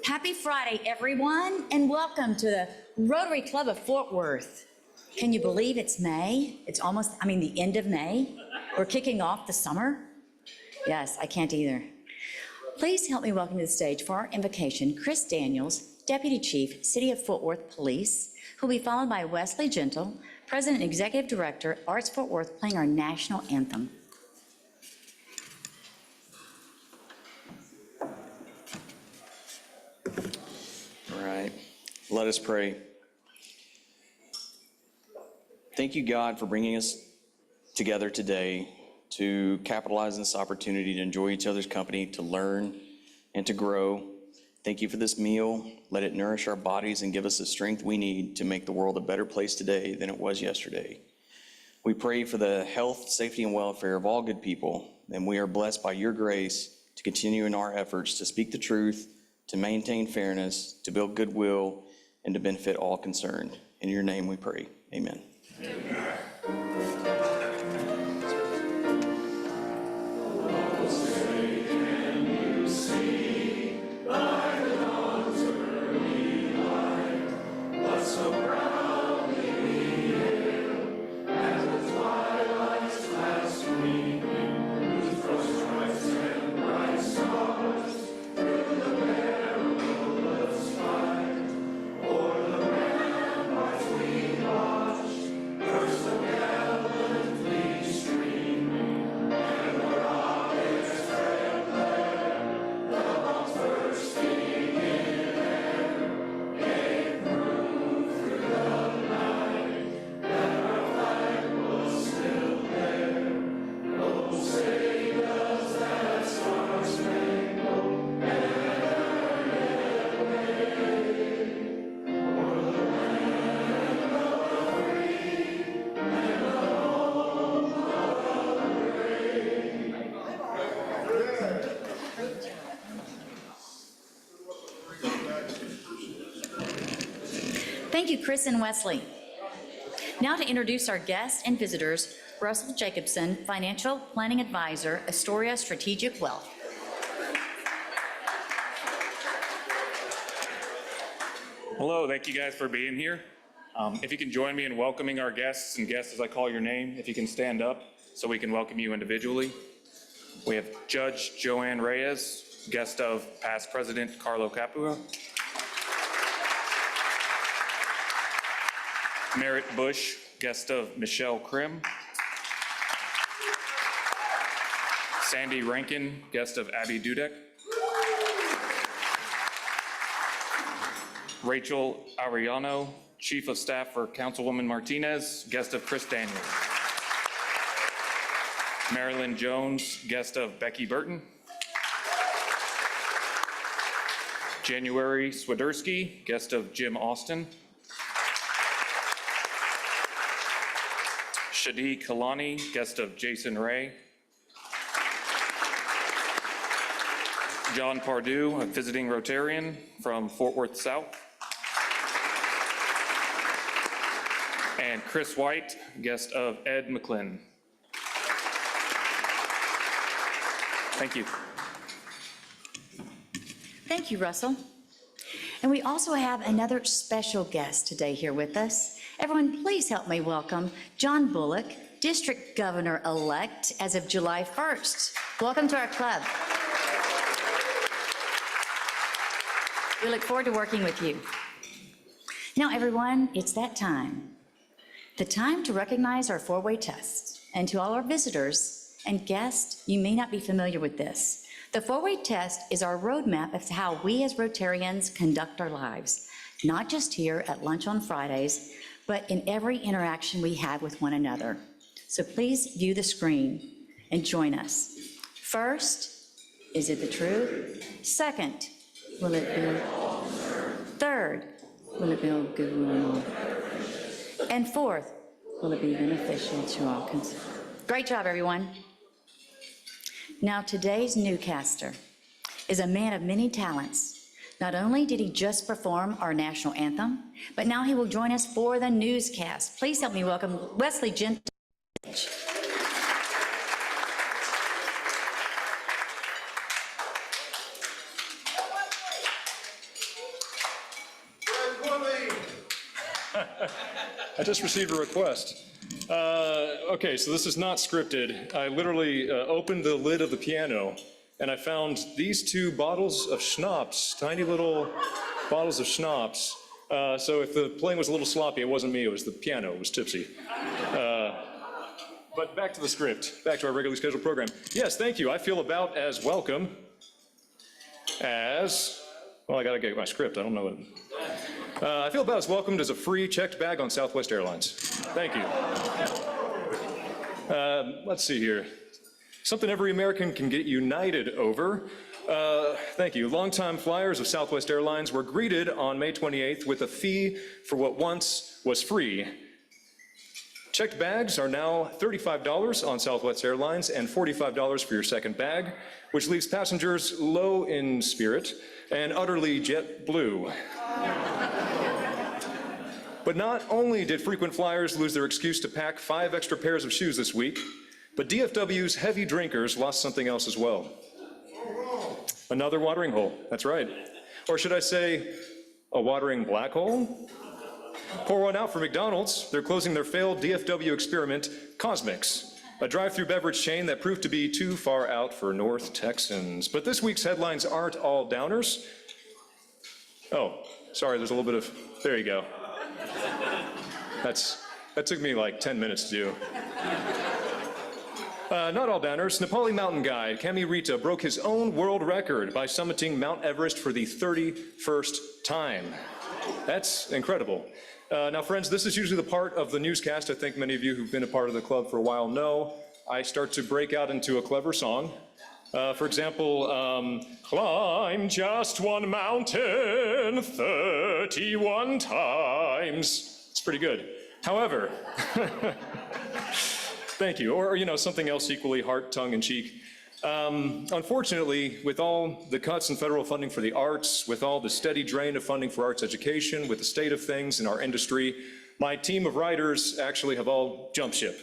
Happy Friday, everyone, and welcome to the Rotary Club of Fort Worth. Can you believe it's May? It's almost, the end of May. We're kicking off the summer. Yes, I can't either. Please help me welcome to the stage for our invocation, Chris Daniels, Deputy Chief, City of Fort Worth Police, who will be followed by Wesley Gentle, President and Executive Director, Arts Fort Worth, playing our national anthem. All right, let us pray. Thank you, God, for bringing us together today to capitalize on this opportunity to enjoy each other's company, to learn and to grow. Thank you for this meal. Let it nourish our bodies and give us the strength we need to make the world a better place today than it was yesterday. We pray for the health, safety, and welfare of all good people, and we are blessed by your grace to continue in our efforts to speak the truth, to maintain fairness, to build goodwill, and to benefit all concerned. In your name we pray. Amen. Amen. Thank you, Chris and Wesley. Now to introduce our guests and visitors, Russell Jacobson, Financial Planning Advisor, Astoria Strategic Wealth. Hello, thank you guys for being here. If you can join me in welcoming our guests, and guests as I call your name, if you can stand up so we can welcome you individually. We have Judge Joanne Reyes, guest of past President Carlo Capua. Merritt Bush, guest of Michelle Krim. Sandy Rankin, guest of Abby Dudek. Rachel Ariano, Chief of Staff for Councilwoman Martinez, guest of Chris Daniels. Marilyn Jones, guest of Becky Burton. January Swiderski, guest of Jim Austin. Shadi Kalani, guest of Jason Ray. John Pardue, a visiting Rotarian from Fort Worth South. And Chris White, guest of Ed McClin. Thank you. Thank you, Russell. And we also have another special guest today here with us. Everyone, please help me welcome John Bullock, District Governor-elect as of July 1st. Welcome to our club. We look forward to working with you. Now, everyone, it's that time. The time to recognize our four-way test. And to all our visitors and guests, you may not be familiar with this. The four-way test is our roadmap of how we as Rotarians conduct our lives, not just here at lunch on Fridays, but in every interaction we have with one another. So please view the screen and join us. First, is it the truth? Second, will it build? Third, will it build good will? And fourth, will it be beneficial to all concerned? Great job, everyone. Now, today's newscaster is a man of many talents. Not only did he just perform our national anthem, but now he will join us for the newscast. Please help me welcome Wesley Gentle. I just received a request. Okay, so this is not scripted. I literally opened the lid of the piano and I found these two bottles of schnapps, tiny little bottles of schnapps. So if the playing was a little sloppy, it wasn't me, it was the piano, it was tipsy. But back to the script, back to our regularly scheduled program. Yes, thank you. I feel about as welcome as, well, I gotta get my script, I don't know what. I feel about as welcomed as a free checked bag on Southwest Airlines. Thank you. Let's see here. Something every American can get united over. Thank you. Longtime flyers of Southwest Airlines were greeted on May 28th with a fee for what once was free. Checked bags are now $35 on Southwest Airlines and $45 for your second bag, which leaves passengers low in spirit and utterly jet blue. But not only did frequent flyers lose their excuse to pack 5 extra pairs of shoes this week, but DFW's heavy drinkers lost something else as well. Another watering hole, that's right. Or should I say, a watering black hole? Pour one out for McDonald's. They're closing their failed DFW experiment, Cosmics, a drive-through beverage chain that proved to be too far out for North Texans. But this week's headlines aren't all downers. Oh, sorry, there's a little bit of, there you go. That took me like 10 minutes to do. Not all downers. Nepali mountain guide Kami Rita broke his own world record by summiting Mount Everest for the 31st time. That's incredible. Now, friends, this is usually the part of the newscast I think many of you who've been a part of the club for a while know. I start to break out into a clever song. For example, climb just one mountain 31 times. It's pretty good. However, thank you. Or, you know, something else equally heart, tongue, and cheek. Unfortunately, with all the cuts in federal funding for the arts, with all the steady drain of funding for arts education, with the state of things in our industry, my team of writers actually have all jumped ship.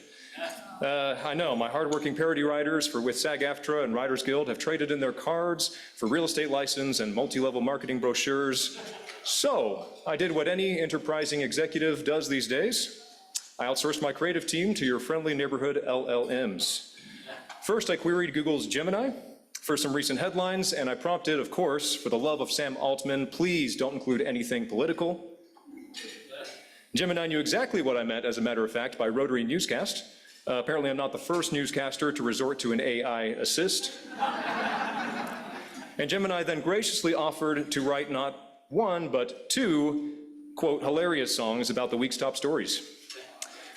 I know, my hardworking parody writers with SAG-AFTRA and Writers Guild have traded in their cards for real estate license and multi-level marketing brochures. So, I did what any enterprising executive does these days. I outsourced my creative team to your friendly neighborhood LLMs. First, I queried Google's Gemini for some recent headlines, and I prompted, of course, for the love of Sam Altman, please don't include anything political. Gemini knew exactly what I meant, as a matter of fact, by Rotary newscast. Apparently, I'm not the first newscaster to resort to an AI assist. And Gemini then graciously offered to write not one, but 2, quote, hilarious songs about the week's top stories.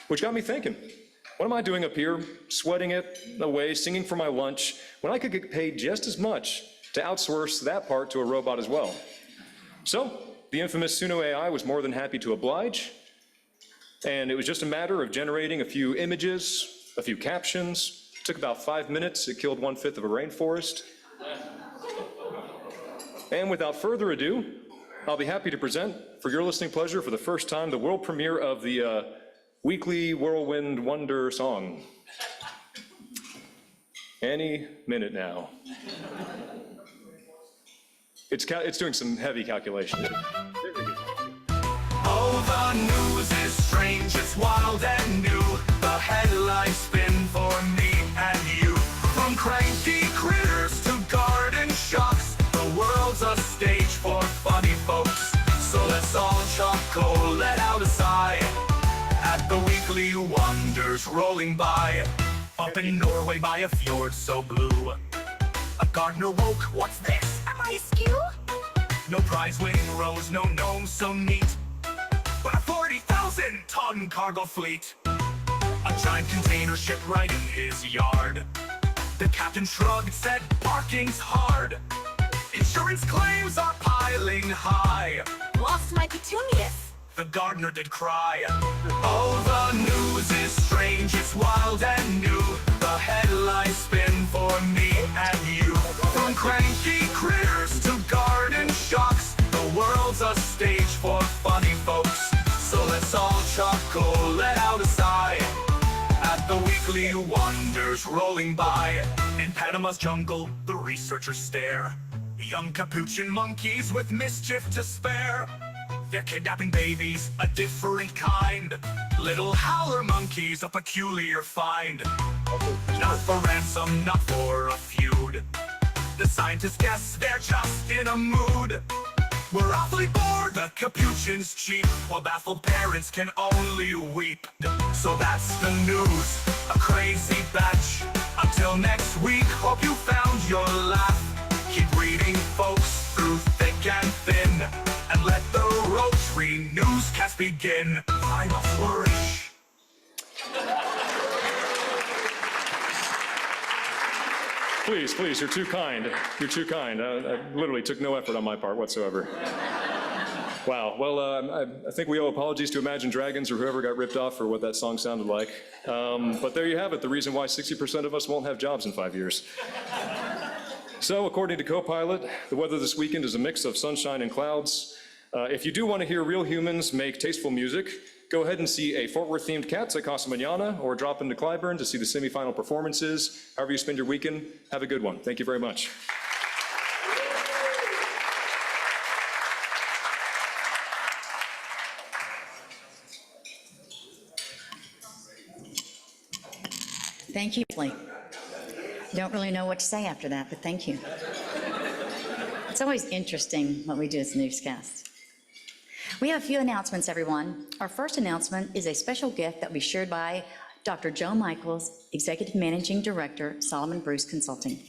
Which got me thinking, what am I doing up here, sweating it away, singing for my lunch, when I could get paid just as much to outsource that part to a robot as well? So, the infamous Suno AI was more than happy to oblige, and it was just a matter of generating a few images, a few captions. It took about 5 minutes, it killed 1/5 of a rainforest. And without further ado, I'll be happy to present, for your listening pleasure, for the first time, the world premiere of the weekly whirlwind wonder song. Any minute now. It's doing some heavy calculation. Oh, the news is strange, it's wild and new. The headlines spin for me and you. From cranky critters to garden shocks, the world's a stage for funny folks. So let's all chuckle, let out a sigh at the weekly wonders rolling by. Up in Norway by a fjord so blue, a gardener woke, what's this? Am I askew? No prize-winning rose, no gnome so neat, but a 40,000-ton cargo fleet. A giant container ship right in his yard. The captain shrugged, said, parking's hard. Insurance claims are piling high. Lost my petunias. The gardener did cry. Oh, the news is strange, it's wild and new. The headlines spin for me and you. From cranky critters to garden shocks, the world's a stage for funny folks. So let's all chuckle, let out a sigh at the weekly wonders rolling by. In Panama's jungle, the researchers stare. Young capuchin monkeys with mischief to spare. They're kidnapping babies, a different kind. Little howler monkeys, a peculiar find. Not for ransom, not for a feud. The scientists guess they're just in a mood. We're awfully bored, the capuchin's cheap, while baffled parents can only weep. So that's the news, a crazy batch. Until next week, hope you found your laugh. Keep reading, folks, through thick and thin, and let the Rotary newscast begin. I'm a flourish. Please, you're too kind. You're too kind. I literally took no effort on my part whatsoever. Wow, well, I think we owe apologies to Imagine Dragons or whoever got ripped off for what that song sounded like. But there you have it, the reason why 60% of us won't have jobs in 5 years. So, according to Copilot, the weather this weekend is a mix of sunshine and clouds. If you do want to hear real humans make tasteful music, go ahead and see a Fort Worth-themed Cats at Casa Mañana, or drop into Clyburn to see the semifinal performances. However you spend your weekend, have a good one. Thank you very much. Thank you. Don't really know what to say after that, but thank you. It's always interesting what we do as newscasts. We have a few announcements, everyone. Our first announcement is a special gift that will be shared by Dr. Joe Michaels, Executive Managing Director, Solomon Bruce Consulting.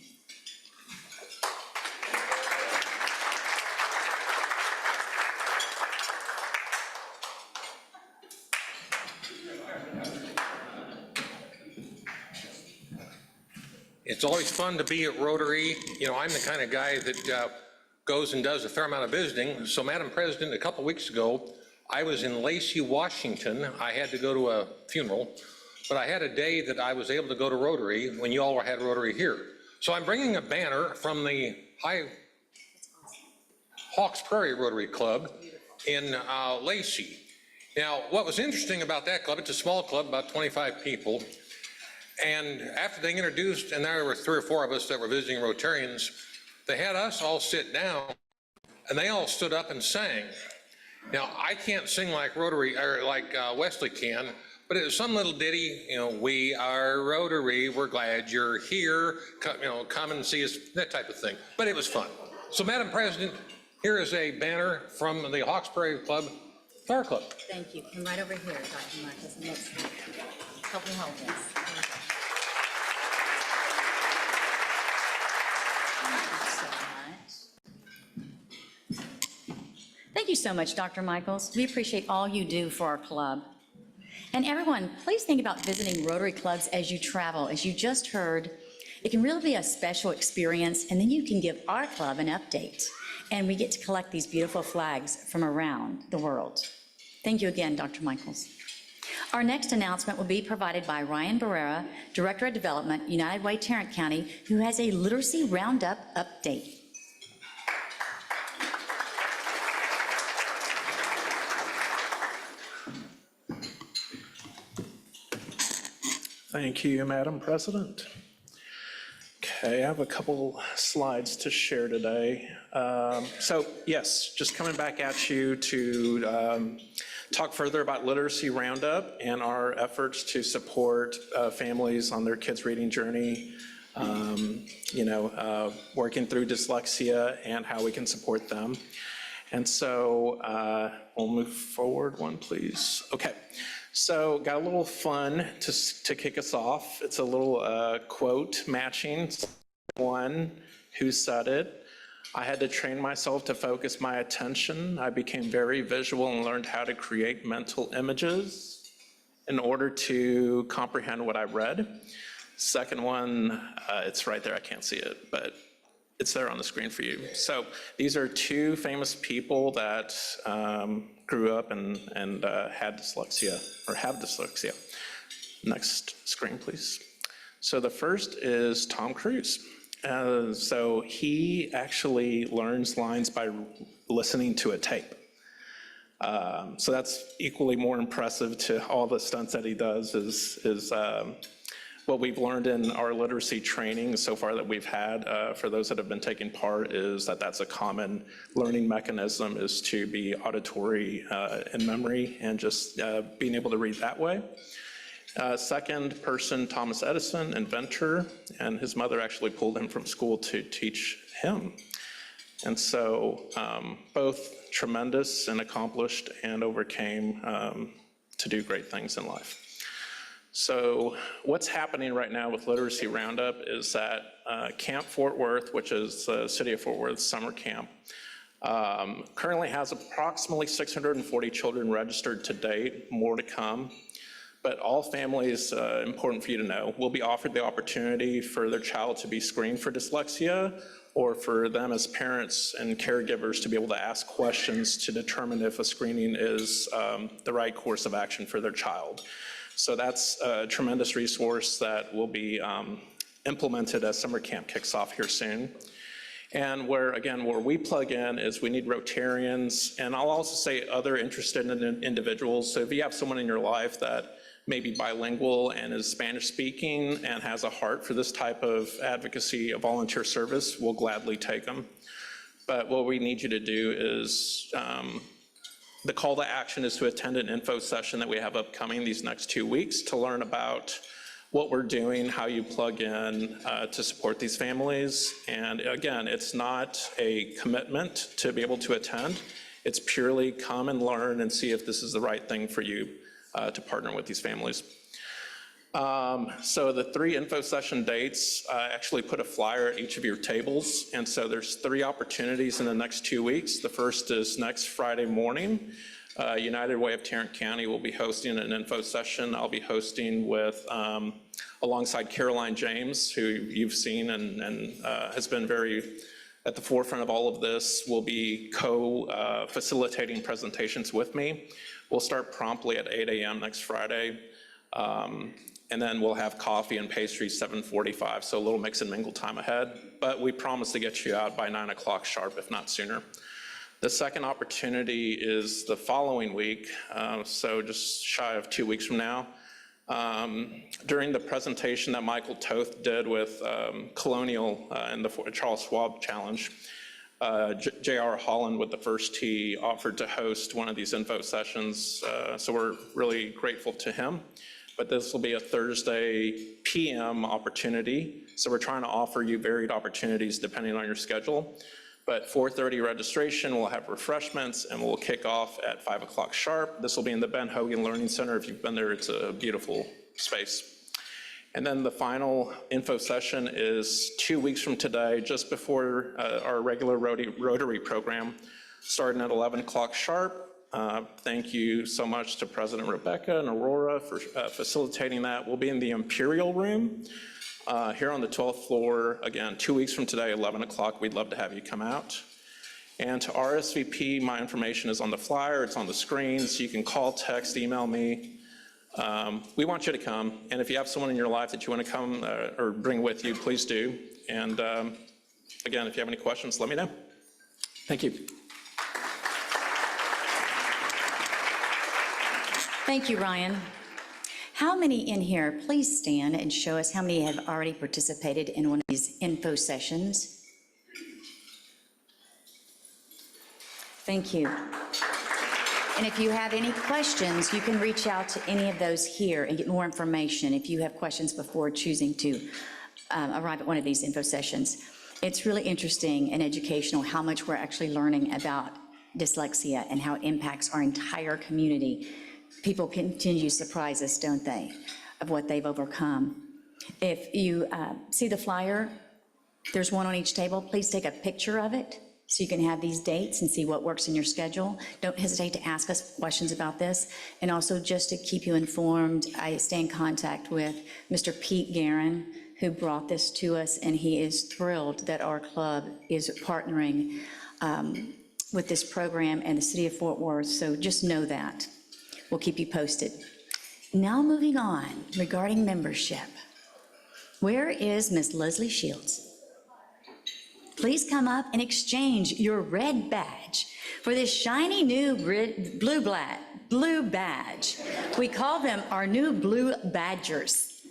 It's always fun to be at Rotary. You know, I'm the kind of guy that goes and does a fair amount of visiting. So, Madam President, a couple weeks ago, I was in Lacey, Washington. I had to go to a funeral, but I had a day that I was able to go to Rotary when you all had Rotary here. So I'm bringing a banner from the Hawks Prairie Rotary Club in Lacey. Now, what was interesting about that club, it's a small club, about 25 people. And after they introduced, and there were 3 or 4 of us that were visiting Rotarians, they had us all sit down, and they all stood up and sang. Now, I can't sing like Rotary, or like Wesley can, but it was some little ditty, you know, we are Rotary, we're glad you're here, come and see us, that type of thing. But it was fun. So, Madam President, here is a banner from the Hawks Prairie Club, Fire Club. Thank you. Come right over here, Dr. Michaels. Help me hold this. Thank you so much, Dr. Michaels. We appreciate all you do for our club. And everyone, please think about visiting Rotary clubs as you travel. As you just heard, it can really be a special experience, and then you can give our club an update. And we get to collect these beautiful flags from around the world. Thank you again, Dr. Michaels. Our next announcement will be provided by Ryan Barrera, Director of Development, United Way, Tarrant County, who has a Literacy Roundup update. Thank you, Madam President. Okay, I have a couple slides to share today. So yes, just coming back at you to talk further about Literacy Roundup and our efforts to support families on their kids' reading journey, working through dyslexia and how we can support them. And so we'll move forward one, please. Okay. So got a little fun to kick us off. It's a little quote matching. One, who said it? I had to train myself to focus my attention. I became very visual and learned how to create mental images in order to comprehend what I read. Second one, it's right there, I can't see it, but it's there on the screen for you. So these are 2 famous people that grew up and had dyslexia, or have dyslexia. Next screen, please. So the first is Tom Cruise. So he actually learns lines by listening to a tape. So that's equally more impressive to all the stunts that he does is what we've learned in our literacy training so far that we've had for those that have been taking part is that that's a common learning mechanism, is to be auditory and memory and just being able to read that way. Second person, Thomas Edison, inventor, and his mother actually pulled him from school to teach him. And so both tremendous and accomplished and overcame to do great things in life. So what's happening right now with Literacy Roundup is that Camp Fort Worth, which is the City of Fort Worth summer camp, currently has approximately 640 children registered to date, more to come. But all families, important for you to know, will be offered the opportunity for their child to be screened for dyslexia, or for them as parents and caregivers to be able to ask questions to determine if a screening is the right course of action for their child. So that's a tremendous resource that will be implemented as summer camp kicks off here soon. And where we plug in is we need Rotarians, and I'll also say other interested individuals. So if you have someone in your life that may be bilingual and is Spanish speaking and has a heart for this type of advocacy, a volunteer service, we'll gladly take them. But what we need you to do is, the call to action is to attend an info session that we have upcoming these next 2 weeks to learn about what we're doing, how you plug in to support these families. And again, it's not a commitment to be able to attend. It's purely come and learn and see if this is the right thing for you to partner with these families. So the 3 info session dates, I actually put a flyer at each of your tables. And so there's 3 opportunities in the next 2 weeks. The first is next Friday morning. United Way of Tarrant County will be hosting an info session. I'll be hosting with, alongside Caroline James, who you've seen and has been very at the forefront of all of this, will be facilitating presentations with me. We'll start promptly at 8 a.m. next Friday. And then we'll have coffee and pastries 7:45, so a little mix and mingle time ahead. But we promise to get you out by 9 o'clock sharp, if not sooner. The second opportunity is the following week, so just shy of 2 weeks from now. During the presentation that Michael Toth did with Colonial in the Charles Schwab Challenge, J.R. Holland with the First Tee offered to host one of these info sessions, so we're really grateful to him. But this will be a Thursday PM opportunity, so we're trying to offer you varied opportunities depending on your schedule. But 4:30 registration, we'll have refreshments, and we'll kick off at 5 o'clock sharp. This will be in the Ben Hogan Learning Center. If you've been there, it's a beautiful space. And then the final info session is 2 weeks from today, just before our regular Rotary program, starting at 11 o'clock sharp. Thank you so much to President Rebecca and Aurora for facilitating that. We'll be in the Imperial Room here on the 12th floor. Again, 2 weeks from today, 11 o'clock. We'd love to have you come out. And to RSVP, my information is on the flyer. It's on the screens. You can call, text, email me. We want you to come. And if you have someone in your life that you want to come or bring with you, please do. And again, if you have any questions, let me know. Thank you. Thank you, Ryan. How many in here, please stand and show us how many have already participated in one of these info sessions? Thank you. And if you have any questions, you can reach out to any of those here and get more information if you have questions before choosing to arrive at one of these info sessions. It's really interesting and educational how much we're actually learning about dyslexia and how it impacts our entire community. People continue to surprise us, don't they, of what they've overcome. If you see the flyer, there's one on each table. Please take a picture of it so you can have these dates and see what works in your schedule. Don't hesitate to ask us questions about this. And also, just to keep you informed, I stay in contact with Mr. Pete Guerin, who brought this to us, and he is thrilled that our club is partnering with this program and the City of Fort Worth, so just know that. We'll keep you posted. Now moving on, regarding membership. Where is Miss Leslie Shields? Please come up and exchange your red badge for this shiny new blue badge. We call them our new blue badgers.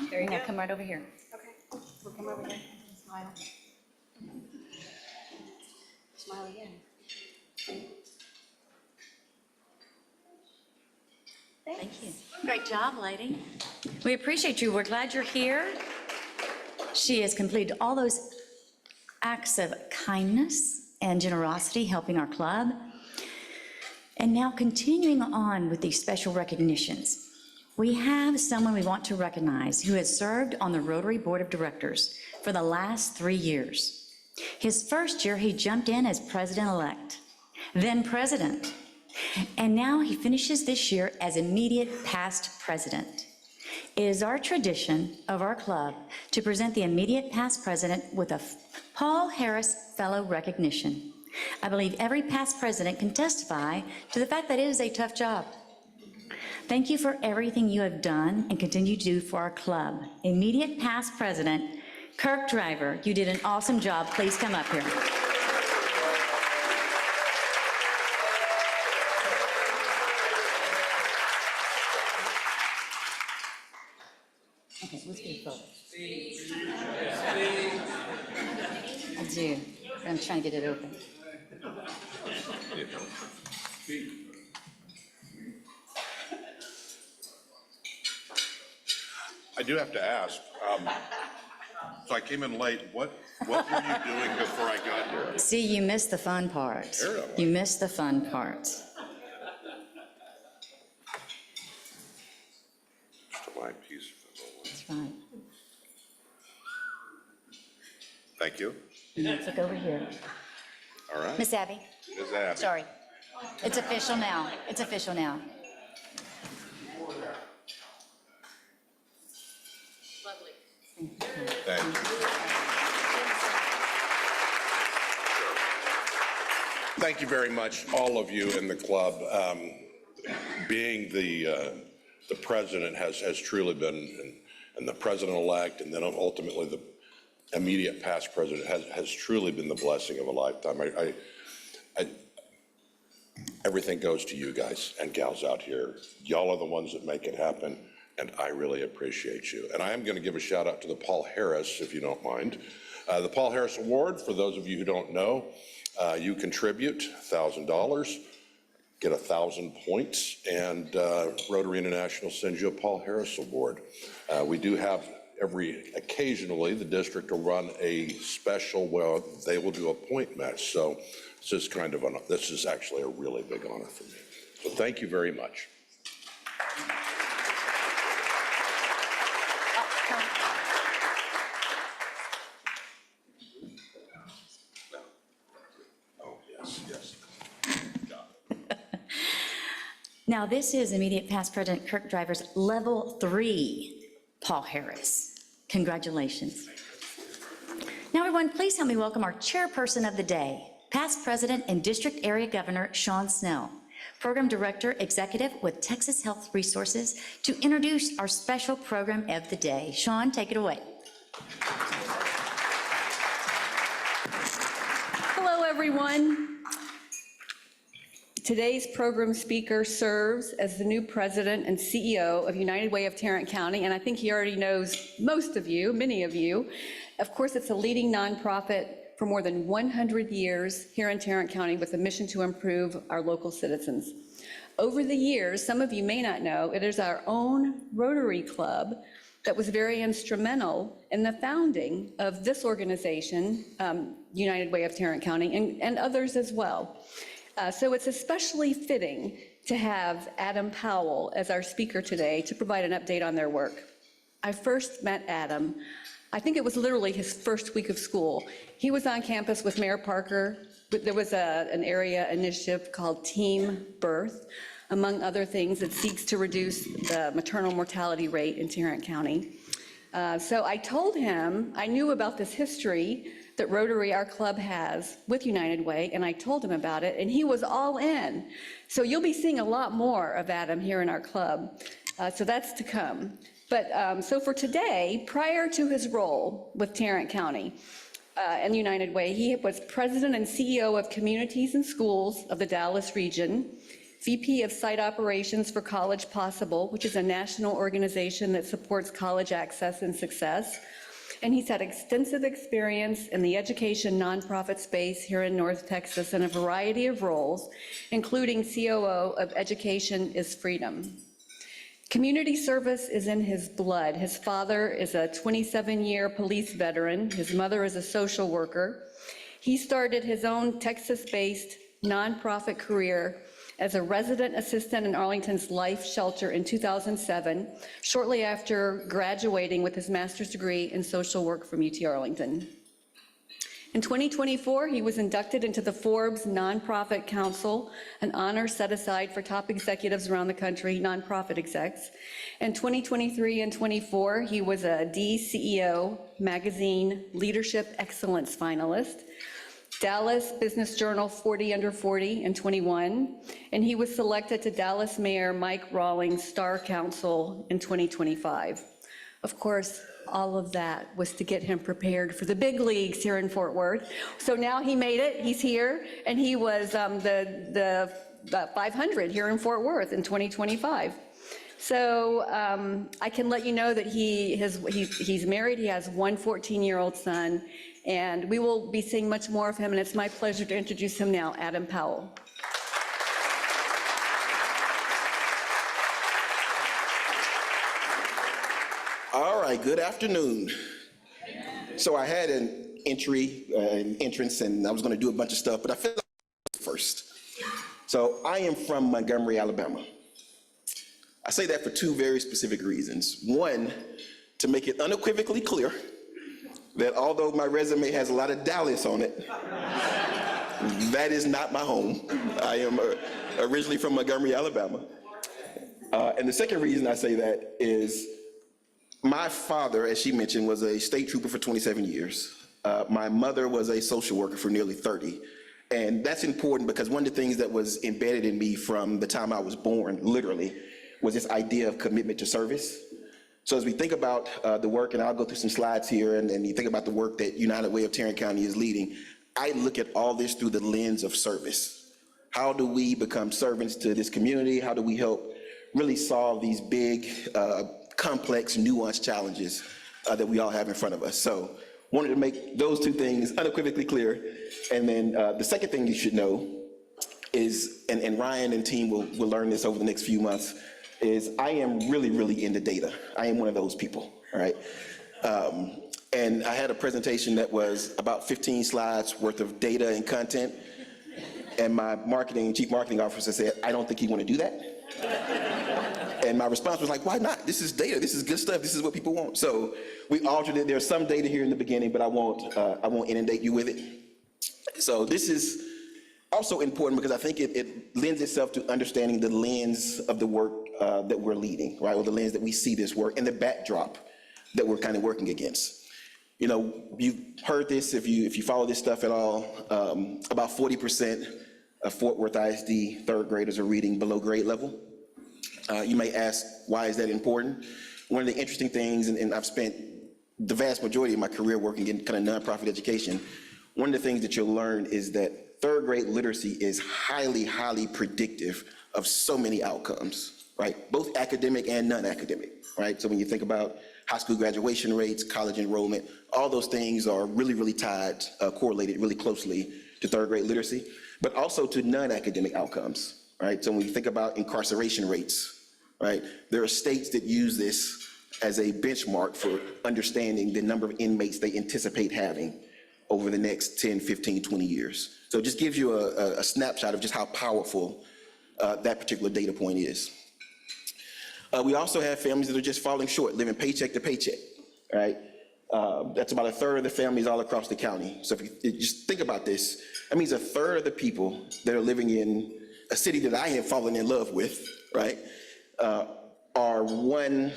Very good. Come right over here. Okay, we'll come over here. Smile. Smile again. Thank you. Great job, lady. We appreciate you. We're glad you're here. She has completed all those acts of kindness and generosity, helping our club. And now continuing on with these special recognitions, we have someone we want to recognize who has served on the Rotary Board of Directors for the last 3 years. His first year, he jumped in as president-elect, then president, and now he finishes this year as immediate past president. It is our tradition of our club to present the immediate past president with a Paul Harris Fellow recognition. I believe every past president can testify to the fact that it is a tough job. Thank you for everything you have done and continue to do for our club. Immediate past president, Kirk Driver, you did an awesome job. Please come up here. Okay, let's get a photo. I do. I'm trying to get it open. I do have to ask, so I came in late, what were you doing before I got here? See, you missed the fun part. You missed the fun part. Just a line piece. That's right. Thank you. Let's look over here. All right. Miss Abby, Ms. Abby. sorry. It's official now. It's official now. Thank you. Thank you very much, all of you in the club. Being the president has truly been, and the president-elect, and then ultimately the immediate past president has truly been the blessing of a lifetime. Everything goes to you guys and gals out here. Y'all are the ones that make it happen, and I really appreciate you. And I am going to give a shout out to the Paul Harris, if you don't mind. The Paul Harris Award, for those of you who don't know, you contribute $1,000, get 1,000 points, and Rotary International sends you a Paul Harris Award. We do have occasionally the district will run a special where they will do a point match. So this is actually a really big honor for me. So thank you very much. Oh, yes. Now, this is immediate past President Kirk Driver's level 3 Paul Harris. Congratulations. Now, everyone, please help me welcome our chairperson of the day, past President and District Area Governor Sean Snell, Program Director Executive with Texas Health Resources, to introduce our special program of the day. Sean, take it away. Hello, everyone. Today's program speaker serves as the new president and CEO of United Way of Tarrant County, and I think he already knows most of you, many of you. Of course, it's a leading nonprofit for more than 100 years here in Tarrant County with a mission to improve our local citizens. Over the years, some of you may not know, it is our own Rotary Club that was very instrumental in the founding of this organization, United Way of Tarrant County, and others as well. So it's especially fitting to have Adam Powell as our speaker today to provide an update on their work. I first met Adam, I think it was literally his first week of school. He was on campus with Mayor Parker, but there was an area initiative called Team Birth, among other things, that seeks to reduce the maternal mortality rate in Tarrant County. So I told him I knew about this history that Rotary, our club, has with United Way, and I told him about it, and he was all in. So you'll be seeing a lot more of Adam here in our club. So that's to come. But so for today, prior to his role with Tarrant County and United Way, he was president and CEO of Communities and Schools of the Dallas region. VP of Site Operations for College Possible, which is a national organization that supports college access and success. And he's had extensive experience in the education nonprofit space here in North Texas in a variety of roles, including COO of Education is Freedom. Community service is in his blood. His father is a 27-year police veteran. His mother is a social worker. He started his own Texas-based nonprofit career as a resident assistant in Arlington's Life Shelter in 2007, shortly after graduating with his master's degree in social work from UT Arlington. In 2024, he was inducted into the Forbes Nonprofit Council, an honor set aside for top executives around the country, nonprofit execs. In 2023 and 24, he was a DCEO Magazine Leadership Excellence finalist, Dallas Business Journal 40 Under 40 in 21, and he was selected to Dallas Mayor Mike Rawlings' Star Council in 2025. Of course, all of that was to get him prepared for the big leagues here in Fort Worth. So now he made it, he's here, and he was the 500 here in Fort Worth in 2025. So I can let you know that he's married, he has one 14-year-old son, and we will be seeing much more of him, and it's my pleasure to introduce him now, Adam Powell. All right, good afternoon. So I had an entrance, and I was going to do a bunch of stuff, but I feel like first. So I am from Montgomery, Alabama. I say that for two very specific reasons. One, to make it unequivocally clear that although my resume has a lot of Dallas on it, that is not my home. I am originally from Montgomery, Alabama. And the second reason I say that is my father, as she mentioned, was a state trooper for 27 years. My mother was a social worker for nearly 30. And that's important because one of the things that was embedded in me from the time I was born, literally, was this idea of commitment to service. So as we think about the work, and I'll go through some slides here, and you think about the work that United Way of Tarrant County is leading, I look at all this through the lens of service. How do we become servants to this community? How do we help really solve these big, complex, nuanced challenges that we all have in front of us? So wanted to make those two things unequivocally clear. And then the second thing you should know is, and Ryan and team will learn this over the next few months, is I am really, really into data. I am one of those people, all right? And I had a presentation that was about 15 slides worth of data and content, and my chief marketing officer said, I don't think you want to do that. And my response was like, why not? This is data, this is good stuff, this is what people want. So we altered it. There's some data here in the beginning, but I won't inundate you with it. So this is also important because I think it lends itself to understanding the lens of the work that we're leading, right? Or the lens that we see this work and the backdrop that we're kind of working against. You know, you've heard this if you follow this stuff at all. About 40% of Fort Worth ISD third graders are reading below grade level. You may ask, why is that important? One of the interesting things, and I've spent the vast majority of my career working in kind of nonprofit education, one of the things that you'll learn is that third grade literacy is highly, highly predictive of so many outcomes, right? Both academic and non-academic, right? So when you think about high school graduation rates, college enrollment, all those things are really, really tied, correlated really closely to third grade literacy, but also to non-academic outcomes, right? So when you think about incarceration rates, right? There are states that use this as a benchmark for understanding the number of inmates they anticipate having over the next 10, 15, 20 years. So it just gives you a snapshot of just how powerful that particular data point is. We also have families that are just falling short, living paycheck to paycheck, right? That's about a third of the families all across the county. So if you just think about this, that means a third of the people that are living in a city that I have fallen in love with, right, are one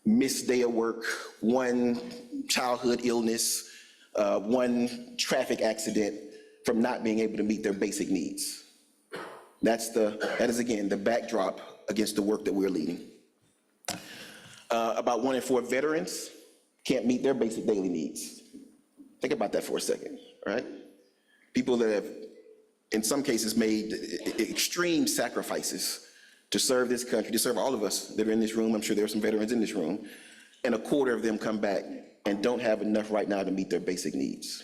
missed day of work, one childhood illness, one traffic accident from not being able to meet their basic needs. That is again, the backdrop against the work that we're leading. About 1 in 4 veterans can't meet their basic daily needs. Think about that for a second, right? People that have in some cases, made extreme sacrifices to serve this country, to serve all of us that are in this room. I'm sure there are some veterans in this room, and a quarter of them come back and don't have enough right now to meet their basic needs.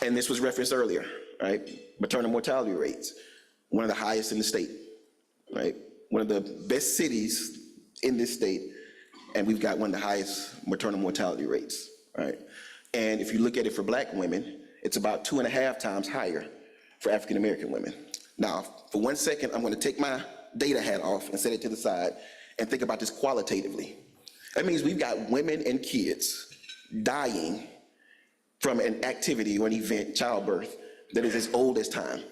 And this was referenced earlier, right? Maternal mortality rates, one of the highest in the state, right? One of the best cities in this state, and we've got one of the highest maternal mortality rates, right? And if you look at it for Black women, it's about 2.5 times higher for African-American women. Now, for 1 second, I'm gonna take my data hat off and set it to the side and think about this qualitatively. That means we've got women and kids dying from an activity or an event, childbirth, that is as old as time,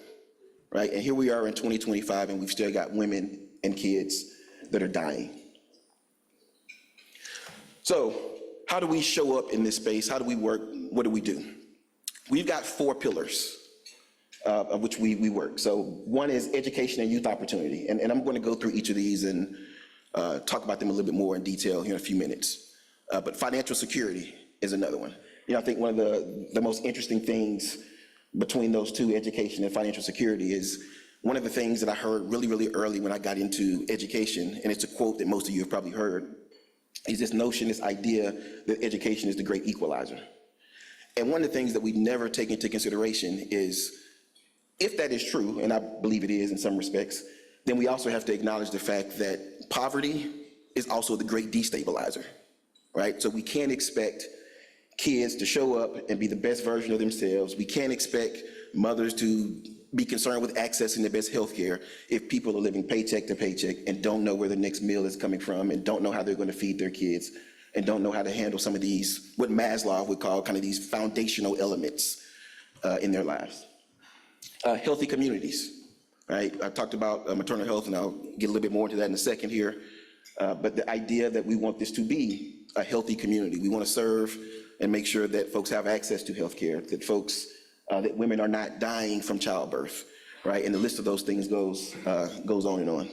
right? And here we are in 2025, and we've still got women and kids that are dying. So how do we show up in this space? How do we work? What do we do? We've got 4 pillars of which we work. So one is education and youth opportunity. And I'm going to go through each of these and talk about them a little bit more in detail here in a few minutes. But financial security is another one. You know, I think one of the most interesting things between those two, education and financial security, is one of the things that I heard really, really early when I got into education, and it's a quote that most of you have probably heard, is this notion, this idea that education is the great equalizer. And one of the things that we never take into consideration is, if that is true, and I believe it is in some respects, then we also have to acknowledge the fact that poverty is also the great destabilizer, right? So we can't expect kids to show up and be the best version of themselves. We can't expect mothers to be concerned with accessing the best health care if people are living paycheck to paycheck and don't know where the next meal is coming from and don't know how they're going to feed their kids and don't know how to handle some of these, what Maslow would call kind of these foundational elements in their lives. Healthy communities, right? I talked about maternal health, and I'll get a little bit more into that in a second here. But the idea that we want this to be a healthy community. We want to serve and make sure that folks have access to health care, that folks, that women are not dying from childbirth, right? And the list of those things goes on and on.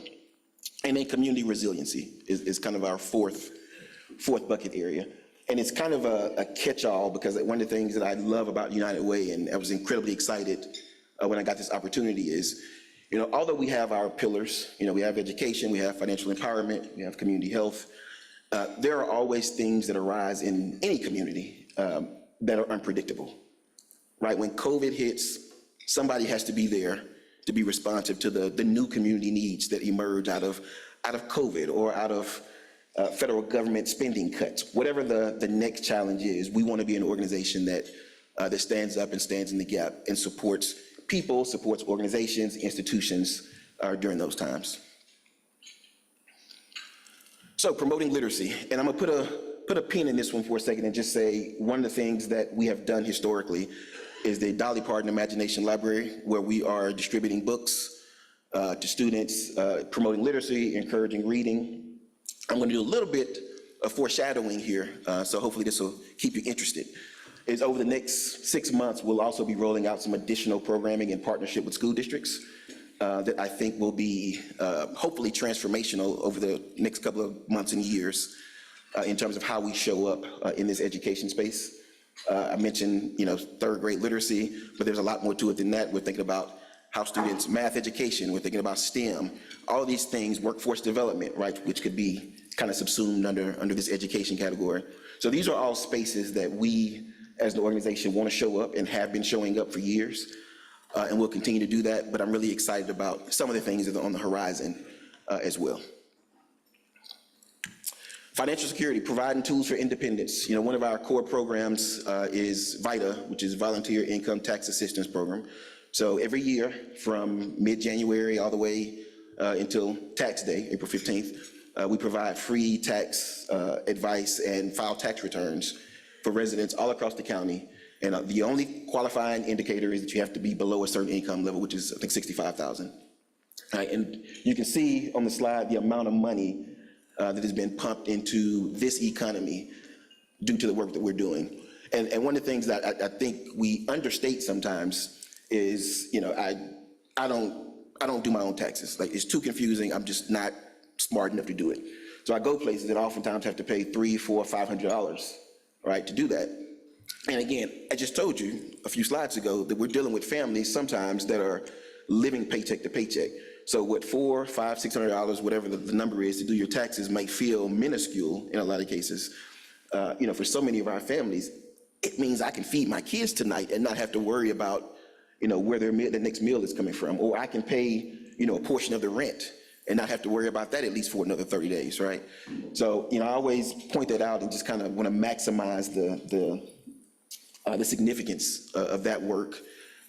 And then community resiliency is kind of our fourth bucket area. And it's kind of a catch-all, because one of the things that I love about United Way, and I was incredibly excited when I got this opportunity, is, you know, although we have our pillars, you know, we have education, we have financial empowerment, we have community health, there are always things that arise in any community that are unpredictable, right? When COVID hits, somebody has to be there to be responsive to the new community needs that emerge out of COVID or out of federal government spending cuts. Whatever the next challenge is, we want to be an organization that stands up and stands in the gap and supports people, supports organizations, institutions during those times. So promoting literacy, and I'm gonna put a pin in this one for a second and just say one of the things that we have done historically is the Dolly Parton Imagination Library, where we are distributing books to students, promoting literacy, encouraging reading. I'm gonna do a little bit of foreshadowing here, so hopefully this will keep you interested. Is over the next 6 months, we'll also be rolling out some additional programming in partnership with school districts that I think will be hopefully transformational over the next couple of months and years in terms of how we show up in this education space. I mentioned, you know, third grade literacy, but there's a lot more to it than that. We're thinking about how students, math education, we're thinking about STEM, all these things, workforce development, right, which could be kind of subsumed under this education category. So these are all spaces that we as an organization want to show up and have been showing up for years, and we'll continue to do that, but I'm really excited about some of the things that are on the horizon as well. Financial security, providing tools for independence. You know, one of our core programs is VITA, which is Volunteer Income Tax Assistance Program. So every year from mid-January all the way until tax day, April 15th, we provide free tax advice and file tax returns for residents all across the county. And the only qualifying indicator is that you have to be below a certain income level, which is, I think, $65,000. And you can see on the slide the amount of money that has been pumped into this economy due to the work that we're doing. And one of the things that I think we understate sometimes is, you know, I don't do my own taxes. Like, it's too confusing. I'm just not smart enough to do it. So I go places that oftentimes have to pay $300, $400, $500, right, to do that. And again, I just told you a few slides ago that we're dealing with families sometimes that are living paycheck to paycheck. So what, $400, $500, $600, whatever the number is to do your taxes might feel minuscule in a lot of cases. For so many of our families, it means I can feed my kids tonight and not have to worry about, where the next meal is coming from. Or I can pay, a portion of the rent and not have to worry about that at least for another 30 days, right? So, I always point that out and just kind of want to maximize the significance of that work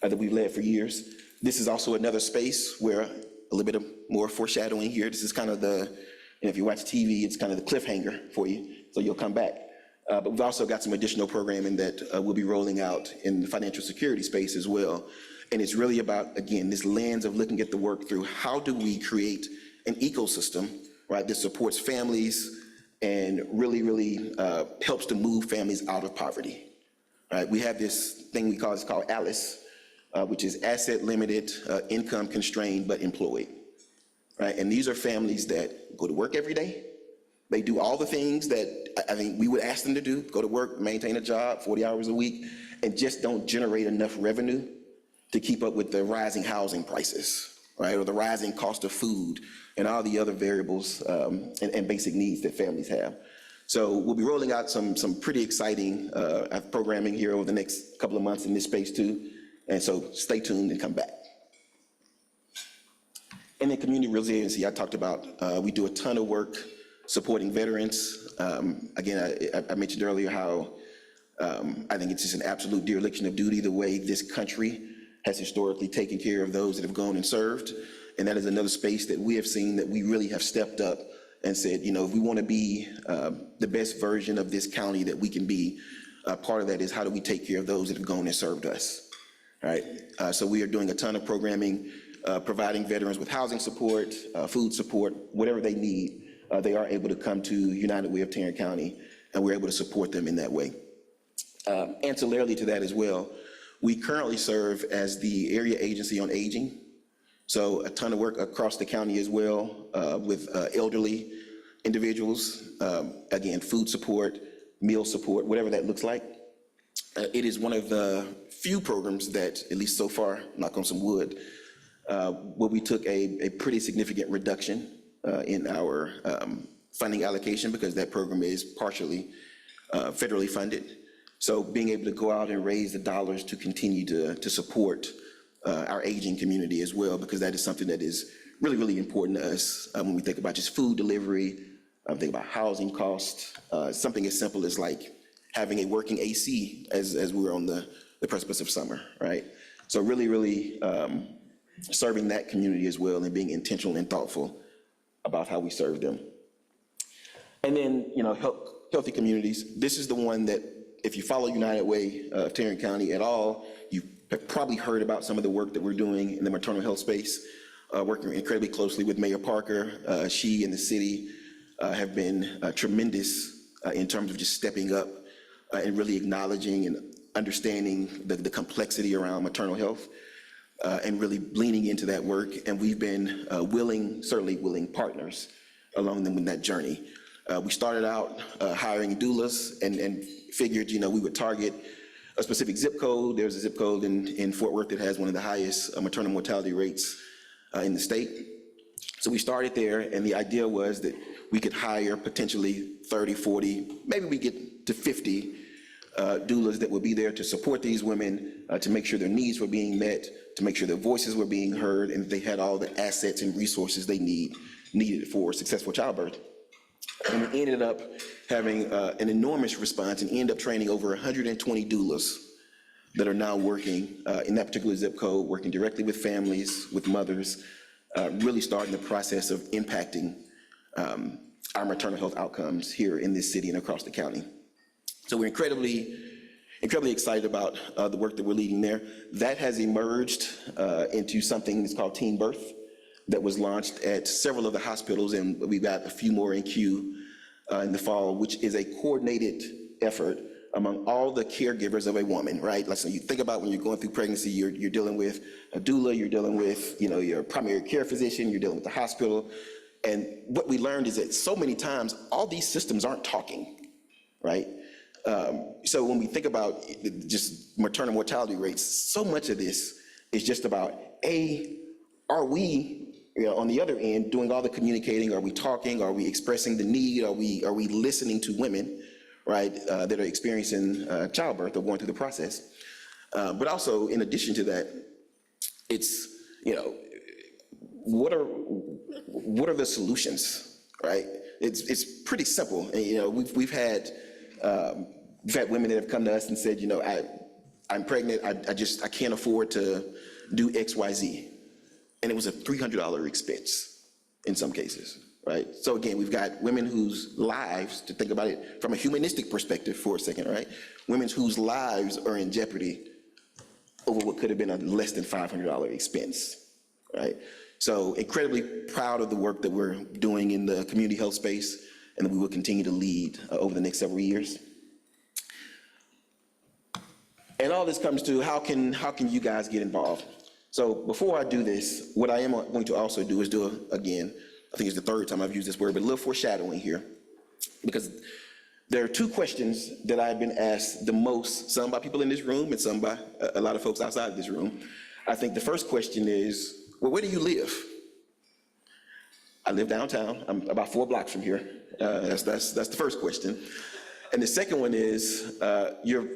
that we've led for years. This is also another space where a little bit of more foreshadowing here. This is kind of if you watch TV, it's kind of the cliffhanger for you, so you'll come back. But we've also got some additional programming that we'll be rolling out in the financial security space as well. And it's really about, again, this lens of looking at the work through how do we create an ecosystem, right, that supports families and really helps to move families out of poverty. Right? We have this thing it's called ALICE, which is asset limited, income constrained, but employed. Right? And these are families that go to work every day. They do all the things that I think we would ask them to do, go to work, maintain a job, 40 hours a week, and just don't generate enough revenue to keep up with the rising housing prices, right? Or the rising cost of food and all the other variables and basic needs that families have. So we'll be rolling out some pretty exciting programming here over the next couple of months in this space too. And so stay tuned and come back. And then community resiliency, I talked about, we do a ton of work supporting veterans. Again, I mentioned earlier how I think it's just an absolute dereliction of duty the way this country has historically taken care of those that have gone and served. And that is another space that we have seen that we really have stepped up and said, if we want to be the best version of this county that we can be, part of that is how do we take care of those that have gone and served us, right? So we are doing a ton of programming, providing veterans with housing support, food support, whatever they need. They are able to come to United Way of Tarrant County, and we're able to support them in that way. Ancillarily to that as well, we currently serve as the area agency on aging. So a ton of work across the county as well with elderly individuals. Again, food support, meal support, whatever that looks like. It is one of the few programs that, at least so far, knock on some wood, where we took a pretty significant reduction in our funding allocation because that program is partially federally funded. So being able to go out and raise the dollars to continue to support our aging community as well, because that is something that is really important to us when we think about just food delivery, think about housing costs, something as simple as like having a working AC as we're on the precipice of summer, right? So really serving that community as well and being intentional and thoughtful about how we serve them. And then, healthy communities. This is the one that if you follow United Way of Tarrant County at all, you have probably heard about some of the work that we're doing in the maternal health space, working incredibly closely with Mayor Parker. She and the city have been tremendous in terms of just stepping up and really acknowledging and understanding the complexity around maternal health and really leaning into that work. And we've been certainly willing partners along them in that journey. We started out hiring doulas and figured, we would target a specific zip code. There's a zip code in Fort Worth that has one of the highest maternal mortality rates in the state. So we started there, and the idea was that we could hire potentially 30, 40, maybe we get to 50 doulas that would be there to support these women, to make sure their needs were being met, to make sure their voices were being heard, and they had all the assets and resources they needed for successful childbirth. And we ended up having an enormous response and ended up training over 120 doulas that are now working in that particular zip code, working directly with families, with mothers, really starting the process of impacting our maternal health outcomes here in this city and across the county. So we're incredibly excited about the work that we're leading there. That has emerged into something that's called Teen Birth, that was launched at several of the hospitals, and we've got a few more in queue in the fall, which is a coordinated effort among all the caregivers of a woman, right? Like, so you think about when you're going through pregnancy, you're dealing with a doula, you're dealing with, your primary care physician, you're dealing with the hospital. And what we learned is that so many times, all these systems aren't talking, right? So when we think about just maternal mortality rates, so much of this is just about, are we, on the other end, doing all the communicating? Are we talking? Are we expressing the need? Are we listening to women, right, that are experiencing childbirth or going through the process? But also, in addition to that, it's, what are the solutions, right? It's pretty simple. And, we've had women that have come to us and said, I'm pregnant, I can't afford to do X, Y, Z. And it was a $300 expense in some cases, right? So again, we've got women whose lives, to think about it from a humanistic perspective for a second, right? Women whose lives are in jeopardy over what could have been a less than $500 expense, right? So incredibly proud of the work that we're doing in the community health space, and that we will continue to lead over the next several years. And all this comes to how can you guys get involved? So before I do this, what I am going to also do is again, I think it's the third time I've used this word, but a little foreshadowing here, because there are two questions that I've been asked the most, some by people in this room and some by a lot of folks outside of this room. I think the first question is, well, where do you live? I live downtown. I'm about 4 blocks from here. That's the first question. And the second one is, you're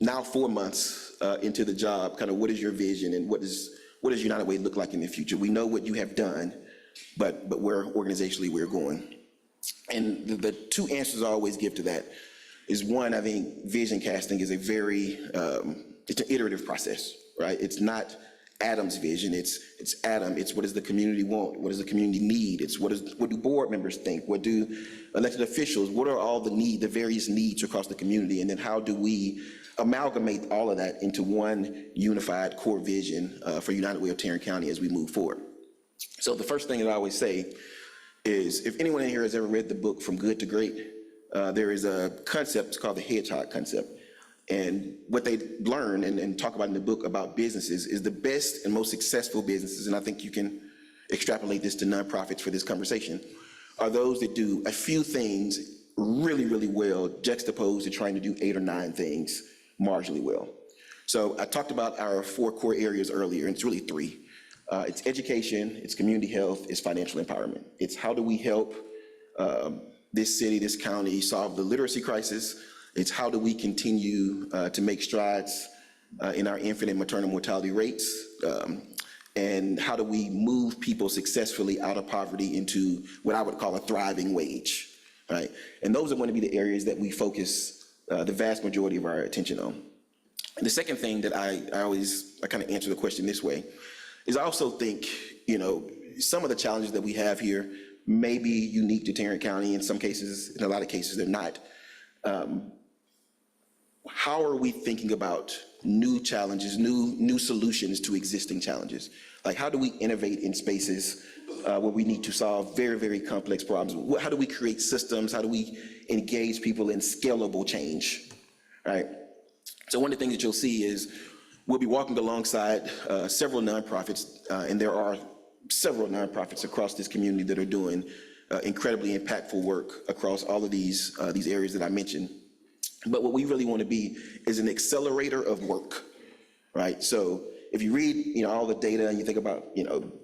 now 4 months into the job, kind of what is your vision and what does United Way look like in the future? We know what you have done, but where organizationally we're going. And the two answers I always give to that is, one, I think vision casting is a very, it's an iterative process, right? It's not Adam's vision, it's Adam, it's what does the community want, what does the community need, it's what do board members think, what do elected officials, what are all the various needs across the community, and then how do we amalgamate all of that into one unified core vision for United Way of Tarrant County as we move forward. So the first thing that I always say is, if anyone in here has ever read the book From Good to Great, there is a concept called the hedgehog concept. And what they learn and talk about in the book about businesses is the best and most successful businesses, and I think you can extrapolate this to nonprofits for this conversation, are those that do a few things really, really well, juxtaposed to trying to do 8 or 9 things marginally well. So I talked about our 4 core areas earlier, and it's really 3. It's education, it's community health, it's financial empowerment. It's how do we help this city, this county solve the literacy crisis. It's how do we continue to make strides in our infant and maternal mortality rates, and how do we move people successfully out of poverty into what I would call a thriving wage, right? And those are going to be the areas that we focus the vast majority of our attention on. And the second thing that I kind of answer the question this way is, I also think, some of the challenges that we have here may be unique to Tarrant County. In some cases, in a lot of cases, they're not. How are we thinking about new challenges, new solutions to existing challenges? Like, how do we innovate in spaces where we need to solve very, very complex problems? How do we create systems? How do we engage people in scalable change, right? So one of the things that you'll see is we'll be walking alongside several nonprofits, and there are several nonprofits across this community that are doing incredibly impactful work across all of these areas that I mentioned. But what we really want to be is an accelerator of work, right? So if you read, all the data and you think about,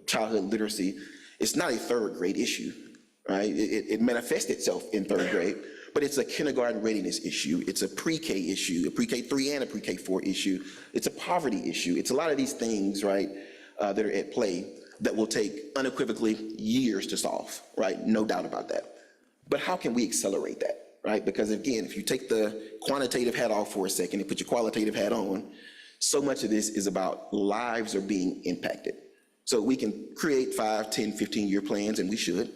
childhood literacy, it's not a 3rd grade issue, right? It manifests itself in 3rd grade, but it's a kindergarten readiness issue. It's a pre-K issue, a pre-K 3 and a pre-K 4 issue. It's a poverty issue. It's a lot of these things, right, that are at play that will take unequivocally years to solve, right? No doubt about that. But how can we accelerate that? Right? Because again, if you take the quantitative hat off for a second and put your qualitative hat on, so much of this is about lives are being impacted. So we can create 5, 10, 15-year plans, and we should,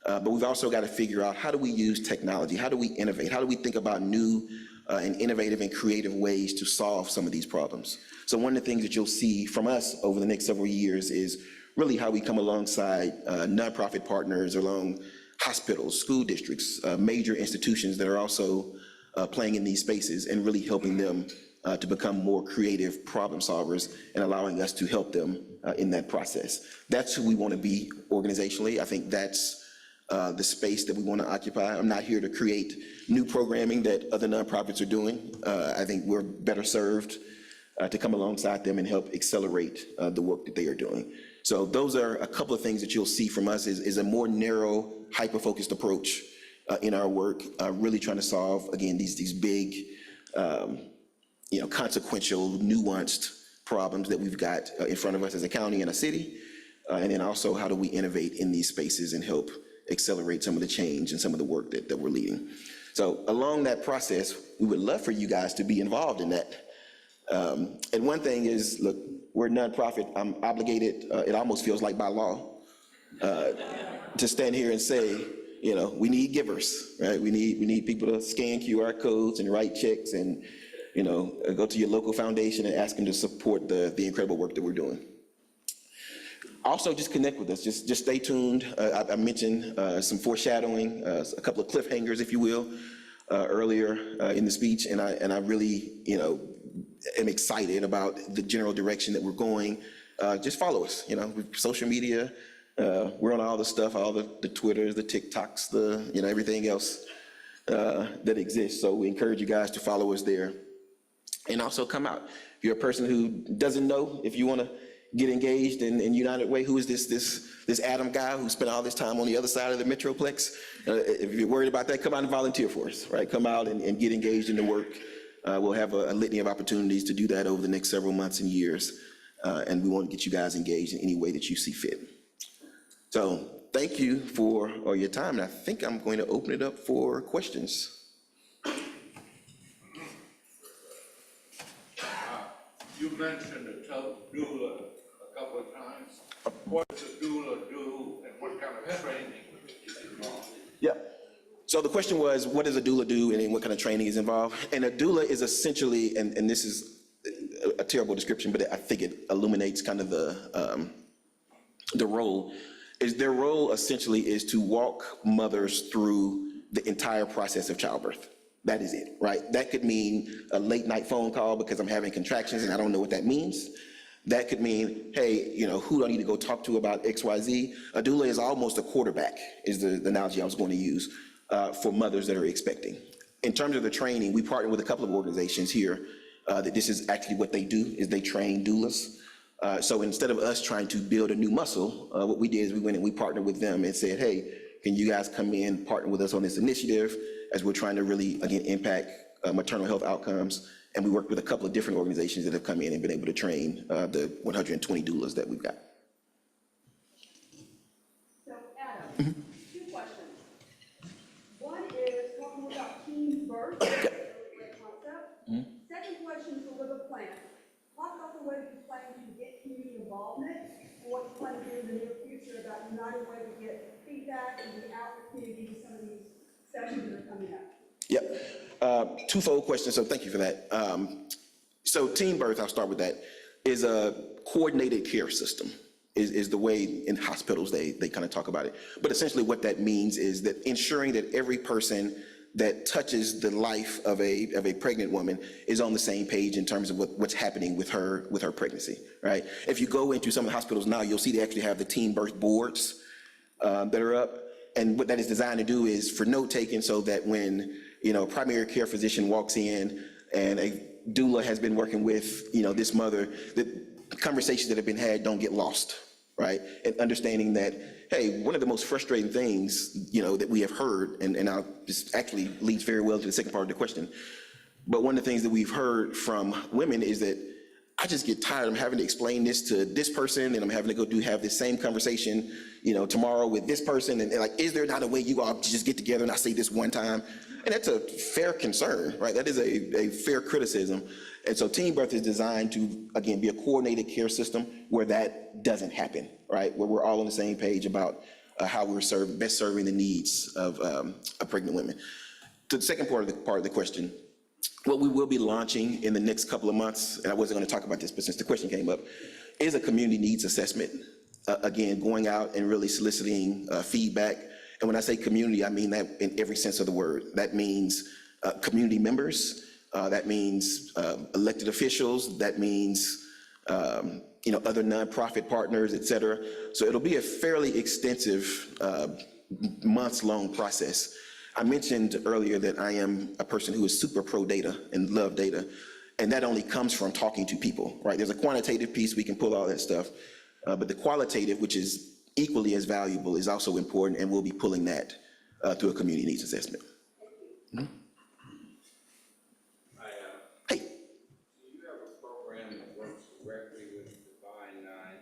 but we've also got to figure out, how do we use technology? How do we innovate? How do we think about new and innovative and creative ways to solve some of these problems? So one of the things that you'll see from us over the next several years is really how we come alongside nonprofit partners, along hospitals, school districts, major institutions that are also playing in these spaces, and really helping them to become more creative problem solvers and allowing us to help them in that process. That's who we want to be organizationally. I think that's the space that we want to occupy. I'm not here to create new programming that other nonprofits are doing. I think we're better served to come alongside them and help accelerate the work that they are doing. So those are a couple of things that you'll see from us is a more narrow, hyper-focused approach in our work, really trying to solve, again, these big, consequential, nuanced problems that we've got in front of us as a county and a city. And then also, how do we innovate in these spaces and help accelerate some of the change and some of the work that we're leading. So along that process, we would love for you guys to be involved in that. And one thing is, look, we're a nonprofit. I'm obligated, it almost feels like by law, to stand here and say, we need givers, right? We need people to scan QR codes and write checks and, go to your local foundation and ask them to support the incredible work that we're doing. Also, just connect with us. Just stay tuned. I mentioned some foreshadowing, a couple of cliffhangers, if you will, earlier in the speech, and I really, am excited about the general direction that we're going. Just follow us. Social media. We're on all the stuff, all the Twitters, the TikToks, the everything else that exists. So we encourage you guys to follow us there, and also come out. If you're a person who doesn't know, if you want to get engaged in United Way, who is this Adam guy who spent all this time on the other side of the Metroplex? If you're worried about that, come out and volunteer for us, right? Come out and get engaged in the work. We'll have a litany of opportunities to do that over the next several months and years, and we want to get you guys engaged in any way that you see fit. So thank you for your time, and I think I'm going to open it up for questions. You mentioned a doula a couple of times. What does a doula do, and what kind of training is involved? Yeah. So the question was, what does a doula do, and what kind of training is involved? And a doula is essentially, and this is a terrible description, but I think it illuminates kind of the role. Their role essentially is to walk mothers through the entire process of childbirth. That is it, right? That could mean a late night phone call because I'm having contractions and I don't know what that means. That could mean, hey, who do I need to go talk to about XYZ? A doula is almost a quarterback, is the analogy I was going to use, for mothers that are expecting. In terms of the training, we partner with a couple of organizations here that this is actually what they do, is they train doulas. So instead of us trying to build a new muscle, what we did is we went and we partnered with them and said, hey, can you guys come in, partner with us on this initiative as we're trying to really, again, impact maternal health outcomes. And we worked with a couple of different organizations that have come in and been able to train the 120 doulas that we've got. So Adam, two questions. One is talking about teen birth, that's a really great concept. Second question is the live a plan. Talk about the way that you plan to get community involvement and what you plan to do in the near future about United Way to get feedback and get out in the community to some of these sessions that are coming up. Yep. Twofold question, so thank you for that. So teen birth, I'll start with that, is a coordinated care system, is the way in hospitals they kind of talk about it. But essentially what that means is that ensuring that every person that touches the life of a pregnant woman is on the same page in terms of what's happening with her pregnancy, right? If you go into some of the hospitals now, you'll see they actually have the teen birth boards that are up. And what that is designed to do is for note taking, so that when a primary care physician walks in and a doula has been working with this mother, the conversations that have been had don't get lost, right? And understanding that, hey, one of the most frustrating things that we have heard, and this actually leads very well to the second part of the question, but one of the things that we've heard from women is that I just get tired. I'm having to explain this to this person, and I'm having to go have this same conversation, tomorrow with this person. And like, is there not a way you all just get together and I say this one time? And that's a fair concern, right? That is a fair criticism. And so teen birth is designed to, again, be a coordinated care system where that doesn't happen, right? Where we're all on the same page about how we're best serving the needs of pregnant women. To the second part of the question, what we will be launching in the next couple of months, and I wasn't going to talk about this, but since the question came up, is a community needs assessment. Again, going out and really soliciting feedback. And when I say community, I mean that in every sense of the word. That means community members. That means elected officials. That means other nonprofit partners, et cetera. So it'll be a fairly extensive months-long process. I mentioned earlier that I am a person who is super pro data and love data, and that only comes from talking to people, right? There's a quantitative piece, we can pull all that stuff, but the qualitative, which is equally as valuable, is also important, and we'll be pulling that through a community needs assessment. Mhm. Hey. Do you have a program that works directly with Divine Nine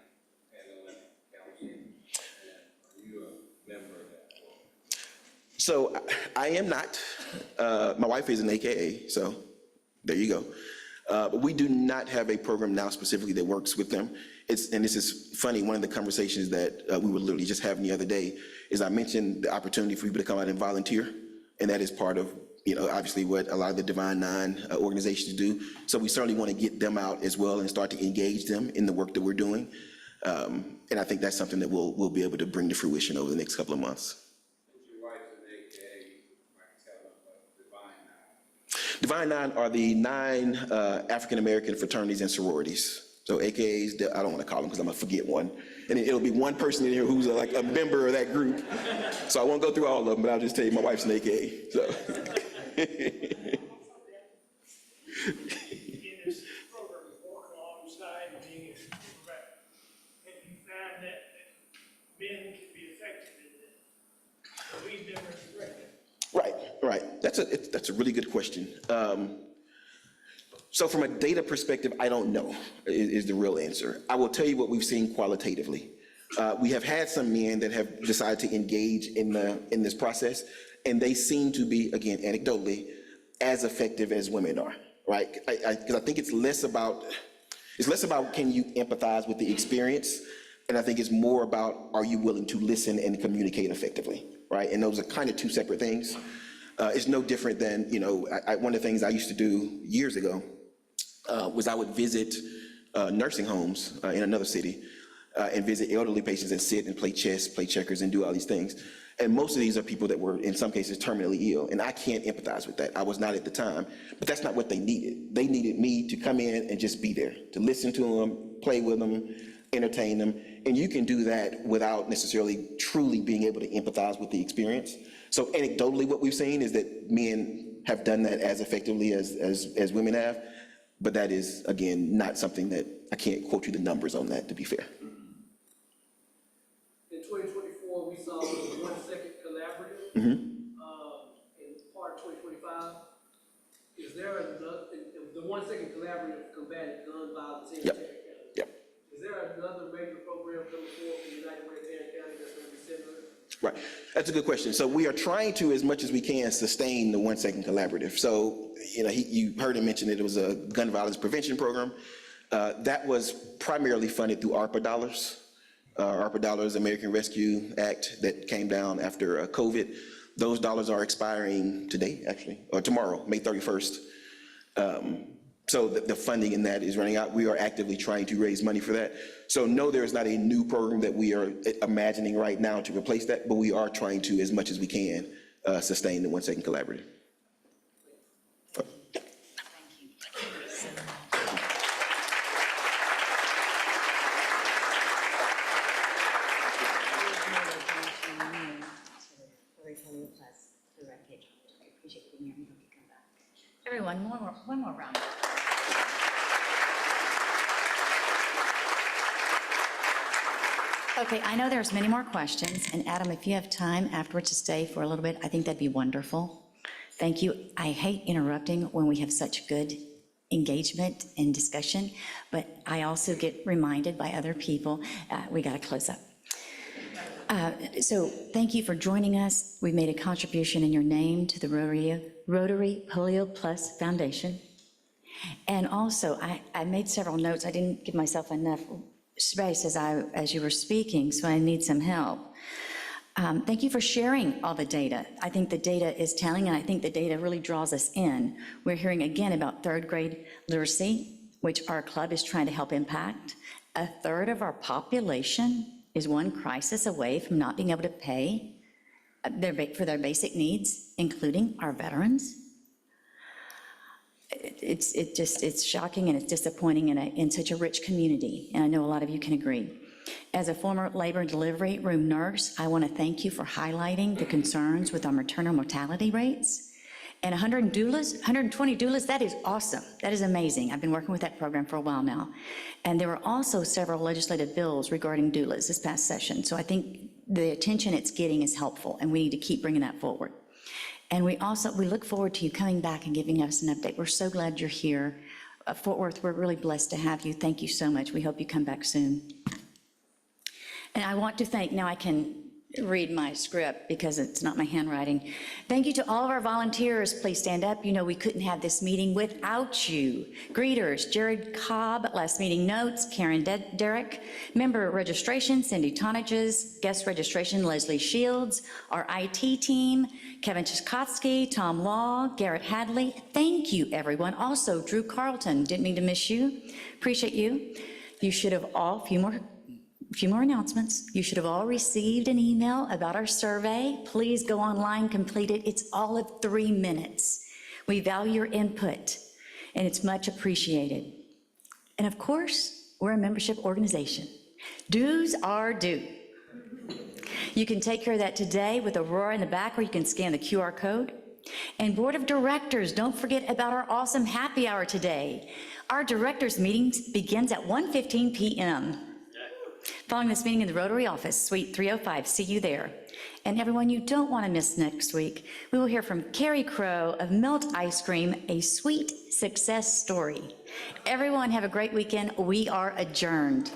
and Olympic Council? And are you a member of that program? So I am not. My wife is an AKA, so there you go. But we do not have a program now specifically that works with them. And this is funny, one of the conversations that we were literally just having the other day is I mentioned the opportunity for people to come out and volunteer. And that is part of, obviously what a lot of the Divine Nine organizations do. So we certainly want to get them out as well and start to engage them in the work that we're doing. And I think that's something that we'll be able to bring to fruition over the next couple of months. Divine Nine are the 9 African-American fraternities and sororities. So AKAs, I don't want to call them because I'm going to forget one. And then it'll be one person in here who's like a member of that group. So I won't go through all of them, but I'll just tell you my wife's an AKA. So. Right. That's a really good question. So from a data perspective, I don't know is the real answer. I will tell you what we've seen qualitatively. We have had some men that have decided to engage in this process, and they seem to be, again, anecdotally, as effective as women are, right? Because I think it's less about can you empathize with the experience, and I think it's more about are you willing to listen and communicate effectively, right? And those are kind of two separate things. It's no different than, one of the things I used to do years ago was I would visit nursing homes in another city and visit elderly patients and sit and play chess, play checkers, and do all these things. And most of these are people that were, in some cases, terminally ill. And I can't empathize with that. I was not at the time. But that's not what they needed. They needed me to come in and just be there, to listen to them, play with them, entertain them. And you can do that without necessarily truly being able to empathize with the experience. So anecdotally, what we've seen is that men have done that as effectively as women have. But that is, again, not something that I can't quote you the numbers on that, to be fair. In 2024, we saw the 1 Second Collaborative. In part of 2025, is there another, the 1 Second Collaborative combating gun violence in Tarrant County? Yep. Is there another major program coming forward from United Way of Tarrant County that's going to be similar? Right, that's a good question. So we are trying to, as much as we can, sustain the 1 Second Collaborative. So, you heard him mention that it was a gun violence prevention program. That was primarily funded through ARPA dollars. ARPA dollars, American Rescue Act, that came down after COVID. Those dollars are expiring today, actually, or tomorrow, May 31st. So the funding in that is running out. We are actively trying to raise money for that. So no, there is not a new program that we are imagining right now to replace that, but we are trying to, as much as we can, sustain the 1 Second Collaborative. Everyone, one more round. Okay, I know there's many more questions, and Adam, if you have time afterwards to stay for a little bit, I think that'd be wonderful. Thank you. I hate interrupting when we have such good engagement and discussion, but I also get reminded by other people, we got to close up. So thank you for joining us. We've made a contribution in your name to the Rotary Polio Plus Foundation. And also, I made several notes. I didn't give myself enough space as you were speaking, so I need some help. Thank you for sharing all the data. I think the data is telling, and I think the data really draws us in. We're hearing again about third grade literacy, which our club is trying to help impact. 1/3 of our population is one crisis away from not being able to pay for their basic needs, including our veterans. It's shocking and it's disappointing in such a rich community, and I know a lot of you can agree. As a former labor and delivery room nurse, I want to thank you for highlighting the concerns with our maternal mortality rates. And 120 doulas, that is awesome. That is amazing. I've been working with that program for a while now. And there were also several legislative bills regarding doulas this past session. So I think the attention it's getting is helpful, and we need to keep bringing that forward. And we look forward to you coming back and giving us an update. We're so glad you're here. Fort Worth, we're really blessed to have you. Thank you so much. We hope you come back soon. And I want to thank, now I can read my script because it's not my handwriting. Thank you to all of our volunteers. Please stand up. You know we couldn't have this meeting without you. Greeters, Jared Cobb, last meeting notes, Karen Derrick, member registration, Cindy Tonages, guest registration, Leslie Shields, our IT team, Kevin Chikotsky, Tom Law, Garrett Hadley. Thank you, everyone. Also, Drew Carlton, didn't mean to miss you. Appreciate you. You should have all, a few more announcements. You should have all received an email about our survey. Please go online, complete it. It's all of 3 minutes. We value your input, and it's much appreciated. And of course, we're a membership organization. Dues are due. You can take care of that today with Aurora in the back, where you can scan the QR code. And Board of Directors, don't forget about our awesome happy hour today. Our directors meeting begins at 1:15 p.m. Following this meeting in the Rotary office, Suite 305. See you there. And everyone you don't want to miss next week, we will hear from Carrie Crow of Melt Ice Cream, a sweet success story. Everyone have a great weekend. We are adjourned.